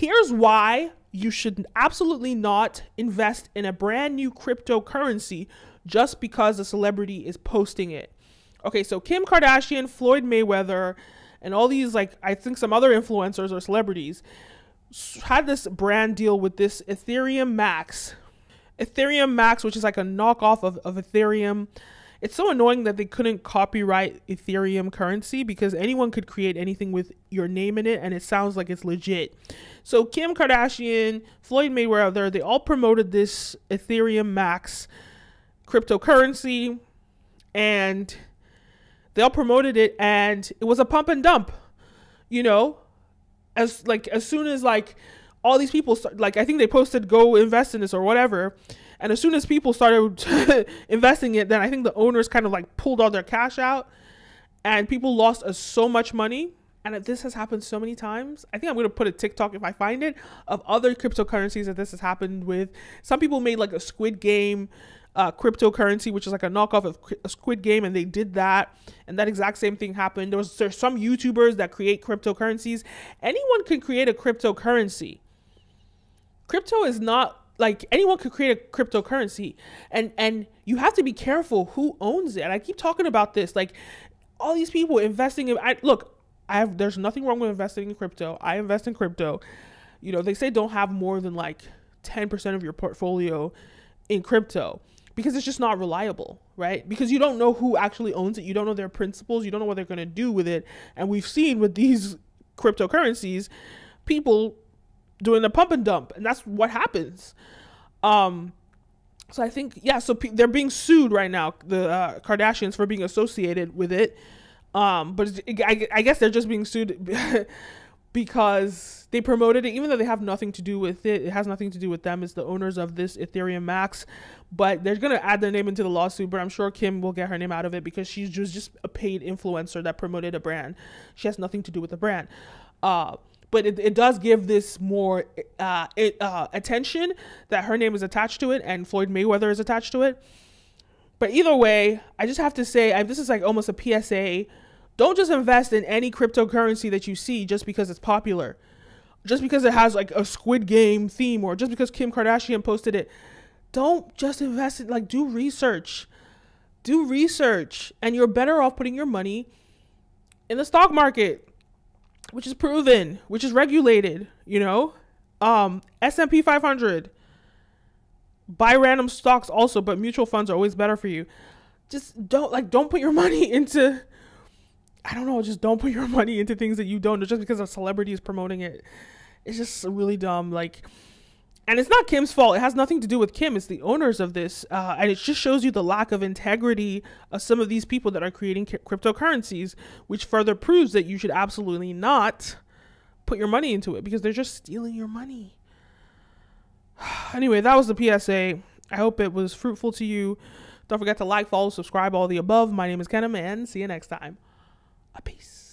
Here's why you should absolutely not invest in a brand new cryptocurrency just because a celebrity is posting it. Okay, so Kim Kardashian, Floyd Mayweather, and all these, like, I think some other influencers or celebrities had this brand deal with this Ethereum Max. Ethereum Max, which is like a knockoff of Ethereum. It's so annoying that they couldn't copyright Ethereum currency because anyone could create anything with your name in it and it sounds like it's legit. So Kim Kardashian, Floyd Mayweather, they all promoted this Ethereum Max cryptocurrency and they all promoted it, and it was a pump and dump, you know, as soon as like all these people I think they posted go invest in this or whatever. And as soon as people started investing it, then I think the owners kind of like pulled all their cash out and people lost so much money. And this has happened so many times. I think I'm going to put a TikTok if I find it of other cryptocurrencies that this has happened with. Some people made like a Squid Game cryptocurrency, which is like a knockoff of a Squid Game, and they did that, and that exact same thing happened. There's some YouTubers that create cryptocurrencies. Anyone can create a cryptocurrency. Crypto is not like anyone could create a cryptocurrency, and you have to be careful who owns it. And I keep talking about this, like all these people investing in. There's nothing wrong with investing in crypto. I invest in crypto. You know, they say don't have more than like 10% of your portfolio in crypto, because it's just not reliable, right? Because you don't know who actually owns it. You don't know their principles. You don't know what they're going to do with it. And we've seen with these cryptocurrencies, people doing the pump and dump, and that's what happens. So I think, so they're being sued right now, the Kardashians, for being associated with it. But I guess they're just being sued because they promoted it, even though they have nothing to do with it. It has nothing to do with them. It's the owners of this Ethereum Max, but they're going to add their name into the lawsuit. But I'm sure Kim will get her name out of it because she's just a paid influencer that promoted a brand. She has nothing to do with the brand. But it does give this more attention that her name is attached to it and Floyd Mayweather is attached to it. But either way, I just have to say, this is like almost a PSA. Don't just invest in any cryptocurrency that you see just because it's popular. Just because it has like a Squid Game theme, or just because Kim Kardashian posted it. Don't just invest in, like, do research. Do research. And you're better off putting your money in the stock market, which is proven, which is regulated, you know. S&P 500. Buy random stocks also, but mutual funds are always better for you. Just don't put your money into, just don't put your money into things that you don't know just because a celebrity is promoting it. It's just really dumb. And it's not Kim's fault. It has nothing to do with Kim. It's the owners of this. And it just shows you the lack of integrity of some of these people that are creating cryptocurrencies, which further proves that you should absolutely not put your money into it because they're just stealing your money. Anyway, that was the PSA. I hope it was fruitful to you. Don't forget to like, follow, subscribe, all the above. My name is Kenim, and see you next time. Peace.